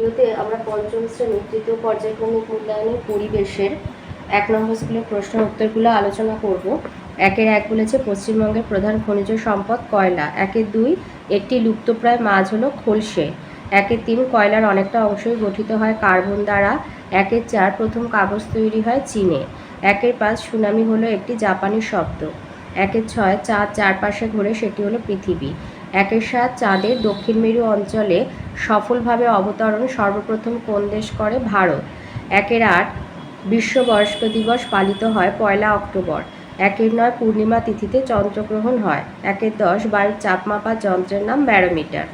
ভিডিওতে আমরা পঞ্চম শ্রেণীর তৃতীয় পর্যায়ক্রমিক মূল্যায়নের পরিবেশের 1 নম্বর স্কুলের প্রশ্ন উত্তরগুলো আলোচনা করব। 1-1 বলেছে পশ্চিমবঙ্গের প্রধান খনিজ সম্পদ কয়লা। 1-2 একটি লুপ্তপ্রায় মাছ হলো খলসে। 1-3 কয়লার অনেকটা অংশই গঠিত হয় কার্বন দ্বারা। 1-4 প্রথম কাগজ তৈরি হয় চীনে। 1-5 সুনামি হলো একটি জাপানি শব্দ। 1-6 চাঁদ চারপাশে ঘোরে, সেটি হলো পৃথিবী। 1-7 চাঁদের দক্ষিণ মেরু অঞ্চলে সফলভাবে অবতরণ সর্বপ্রথম কোন দেশ করে? ভারত। 1-8 বিশ্ব বয়স্ক দিবস পালিত হয় 1 অক্টোবর। 1-9 পূর্ণিমা তিথিতে চন্দ্রগ্রহণ হয়। 1-10 বায়ুর চাপ মাপার যন্ত্রের নাম ব্যারোমিটার।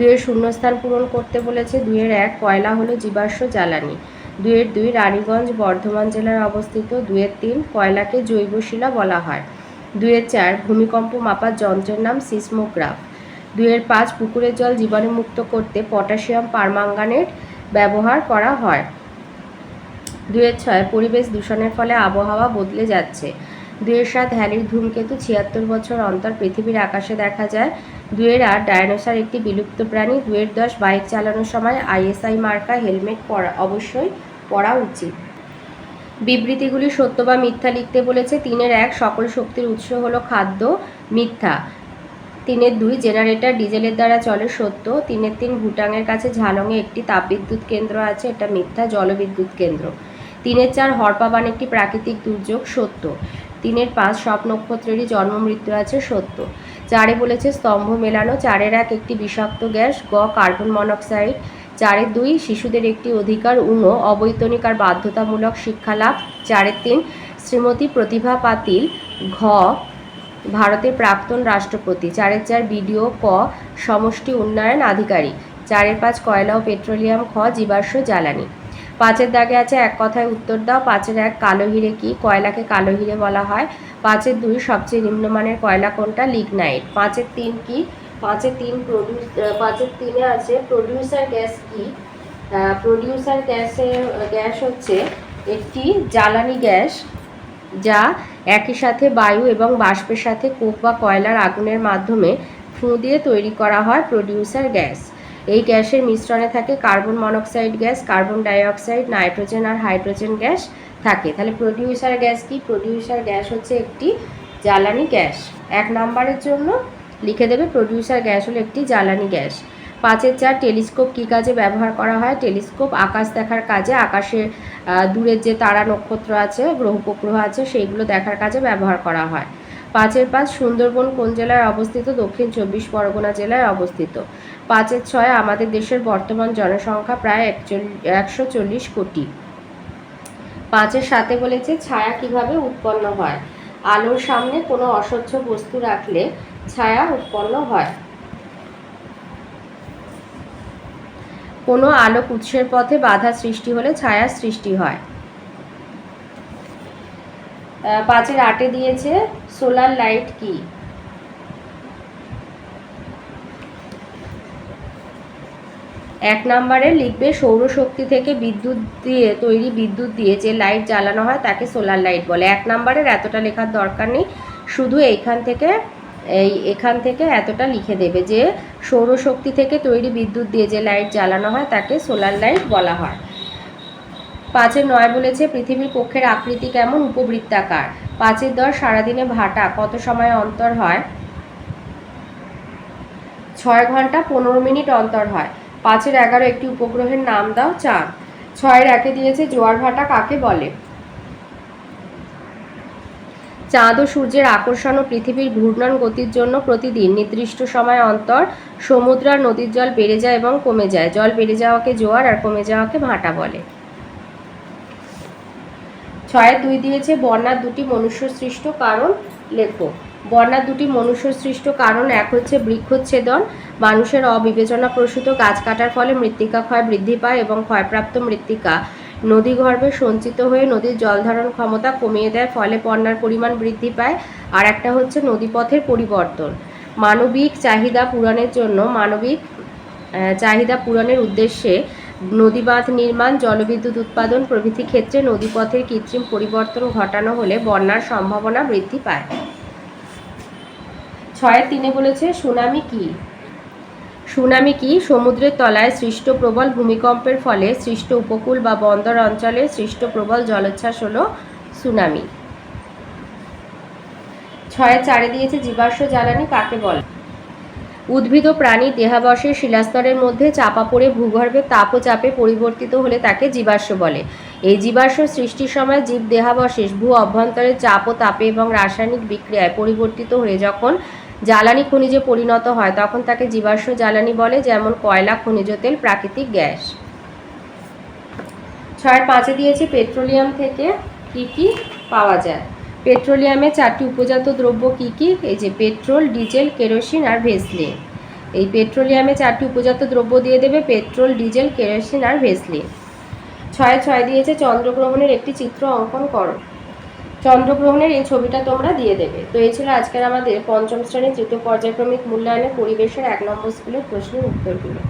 2 শূন্যস্থান পূরণ করতে বলেছে। 2-1 কয়লা হলো জীবাশ্ম জ্বালানি। 2-2 রানীগঞ্জ বর্ধমান জেলায় অবস্থিত। 2-3 কয়লাকে জৈব শিলা বলা হয়। 2-4 ভূমিকম্প মাপার যন্ত্রের নাম সিসমোগ্রাফ। 2-5 পুকুরের জল জীবাণুমুক্ত করতে পটাশিয়াম পারম্যাঙ্গানেট ব্যবহার করা হয়। 2-6 পরিবেশ দূষণের ফলে আবহাওয়া বদলে যাচ্ছে। 2-7 হ্যালির ধূমকেতু 76 বছর অন্তর পৃথিবীর আকাশে দেখা যায়। 2-8 ডায়নোসর একটি বিলুপ্ত প্রাণী। 2-10 বাইক চালানোর সময় ISI মার্কা হেলমেট অবশ্যই পরা উচিত। বিবৃতিগুলি সত্য বা মিথ্যা লিখতে বলেছে। 3-1 সকল শক্তির উৎস হলো খাদ্য, মিথ্যা। 3-2 জেনারেটর ডিজেলের দ্বারা চলে, সত্য। 3-3 ভুটানের কাছে ঝালংয়ে একটি তাপবিদ্যুৎ কেন্দ্র আছে, এটা মিথ্যা, জলবিদ্যুৎ কেন্দ্র। 3-4 হরপাবান একটি প্রাকৃতিক দুর্যোগ, সত্য। 3-5 সব নক্ষত্রেরই জন্ম মৃত্যু আছে, সত্য। 4 বলেছে স্তম্ভ মেলানো। 4-1 একটি বিষাক্ত গ্যাস, গ কার্বন মনোক্সাইড। 4-2 শিশুদের একটি অধিকার, অবৈতনিক আর বাধ্যতামূলক শিক্ষালাভ। 4-3 শ্রীমতী প্রতিভা পাতিল, ঘ ভারতের প্রাক্তন রাষ্ট্রপতি। 4-4 বিডিও, ক সমষ্টি উন্নয়ন আধিকারিক। 4-5 কয়লা ও পেট্রোলিয়াম, খ জীবাশ্ম জ্বালানি। 5-এর দাগে আছে এক কথায় উত্তর দাও। 5-1 কালো হিরে কি? কয়লাকে কালো হিরে বলা হয়। 5-2 সবচেয়ে নিম্নমানের কয়লা কোনটা? লিগনাইট। 5-3 কি? 5-3 আছে প্রডিউসার গ্যাস কি? প্রডিউসার গ্যাস হচ্ছে একটি জ্বালানি গ্যাস যা একই সাথে বায়ু এবং বাষ্পের সাথে কোক বা কয়লার আগুনের মাধ্যমে ফুঁ দিয়ে তৈরি করা হয় প্রডিউসার গ্যাস। এই গ্যাসের মিশ্রণে থাকে carbon monoxide gas, carbon dioxide, nitrogen আর হাইড্রোজেন গ্যাস থাকে। তাহলে প্রডিউসার গ্যাস কি? প্রডিউসার গ্যাস হচ্ছে একটি জ্বালানি গ্যাস। 1 নম্বরের জন্য লিখে দেবে প্রডিউসার গ্যাস হলো একটি জ্বালানি গ্যাস। 5-4 টেলিস্কোপ কী কাজে ব্যবহার করা হয়? টেলিস্কোপ আকাশ দেখার কাজে, আকাশে দূরের যে তারা নক্ষত্র আছে, গ্রহ উপগ্রহ আছে, সেইগুলো দেখার কাজে ব্যবহার করা হয়। 5-5 সুন্দরবন কোন জেলায় অবস্থিত? দক্ষিণ 24 পরগনা জেলায় অবস্থিত। 5-6 আমাদের দেশের বর্তমান জনসংখ্যা প্রায় 140 কোটি। 5-7 বলেছে ছায়া কিভাবে উৎপন্ন হয়? আলোর সামনে কোনো অস্বচ্ছ বস্তু রাখলে ছায়া উৎপন্ন হয়। কোনো আলোক উৎসের পথে বাধা সৃষ্টি হলে ছায়ার সৃষ্টি হয়। 5-8 দিয়েছে সোলার লাইট কি? এক নম্বরে লিখবে সৌরশক্তি থেকে বিদ্যুৎ দিয়ে যে লাইট জ্বালানো হয় তাকে সোলার লাইট বলে। 1 নম্বরের এতটা লেখার দরকার নেই, শুধু এখান থেকে এতটা লিখে দেবে যে সৌরশক্তি থেকে তৈরি বিদ্যুৎ দিয়ে যে লাইট জ্বালানো হয় তাকে সোলার লাইট বলা হয়। 5-9 বলেছে পৃথিবীর কক্ষের আকৃতি কেমন? উপবৃত্তাকার। 5-10 সারাদিনে ভাটা কত সময় অন্তর হয়? 6 ঘন্টা 15 মিনিট অন্তর হয়। 5-11 একটি উপগ্রহের নাম দাও। চাঁদ। 6-1 দিয়েছে জোয়ার ভাটা কাকে বলে? চাঁদ ও সূর্যের আকর্ষণ ও পৃথিবীর ঘূর্ণন গতির জন্য প্রতিদিন নির্দিষ্ট সময় অন্তর সমুদ্র আর নদীর জল বেড়ে যায় এবং কমে যায়। জল বেড়ে যাওয়াকে জোয়ার আর কমে যাওয়াকে ভাটা বলে। 6-2 দিয়েছে বন্যার 2টি মনুষ্য সৃষ্ট কারণ লেখো। বন্যার 2টি মনুষ্য সৃষ্ট কারণ, এক হচ্ছে বৃক্ষচ্ছেদন, মানুষের অবিবেচনাপ্রসূত গাছ কাটার ফলে মৃত্তিকা ক্ষয় বৃদ্ধি পায় এবং ক্ষয়প্রাপ্ত মৃত্তিকা নদীগর্ভে সঞ্চিত হয়ে নদীর জলধারণ ক্ষমতা কমিয়ে দেয়, ফলে বন্যার পরিমাণ বৃদ্ধি পায়। আর একটা হচ্ছে নদীপথের পরিবর্তন। মানবিক চাহিদা পূরণের উদ্দেশ্যে নদীবাঁধ নির্মাণ, জলবিদ্যুৎ উৎপাদন প্রভৃতি ক্ষেত্রে নদীপথের কৃত্রিম পরিবর্তন ঘটানো হলে বন্যার সম্ভাবনা বৃদ্ধি পায়। 6-3 বলেছে সুনামি কি? সুনামি কি? সমুদ্রের তলায় সৃষ্ট প্রবল ভূমিকম্পের ফলে সৃষ্ট উপকূল বা বন্দর অঞ্চলে সৃষ্ট প্রবল জলোচ্ছ্বাস হলো সুনামি। 6-4 দিয়েছে জীবাশ্ম জ্বালানি কাকে বলে? উদ্ভিদ ও প্রাণীর দেহাবশেষ শিলাস্তরের মধ্যে চাপা পড়ে ভূগর্ভের তাপ ও চাপে পরিবর্তিত হলে তাকে জীবাশ্ম বলে। এই জীবাশ্ম সৃষ্টির সময় জীব দেহাবশেষ ভূ অভ্যন্তরের চাপ ও তাপে এবং রাসায়নিক বিক্রিয়ায় পরিবর্তিত হয়ে যখন জ্বালানি খনিজে পরিণত হয় তখন তাকে জীবাশ্ম জ্বালানি বলে, যেমন কয়লা, খনিজ তেল, প্রাকৃতিক গ্যাস। 6-5 দিয়েছে পেট্রোলিয়াম থেকে কি কি পাওয়া যায়? পেট্রোলিয়ামে 4টি উপজাত দ্রব্য কি কি? এই যে পেট্রোল, ডিজেল, কেরোসিন আর ভেসলিন। এই পেট্রোলিয়ামে 4টি উপজাত দ্রব্য দিয়ে দেবে, পেট্রোল, ডিজেল, কেরোসিন আর ভেসলিন। 6-6 দিয়েছে চন্দ্রগ্রহণের একটি চিত্র অঙ্কন করো। চন্দ্রগ্রহণের এই ছবিটা তোমরা দিয়ে দেবে। তো এই ছিল আজকের আমাদের পঞ্চম শ্রেণীর তৃতীয় পর্যায়ক্রমিক মূল্যায়নের পরিবেশের 1 নম্বর স্কুলের প্রশ্নের উত্তরগুলো।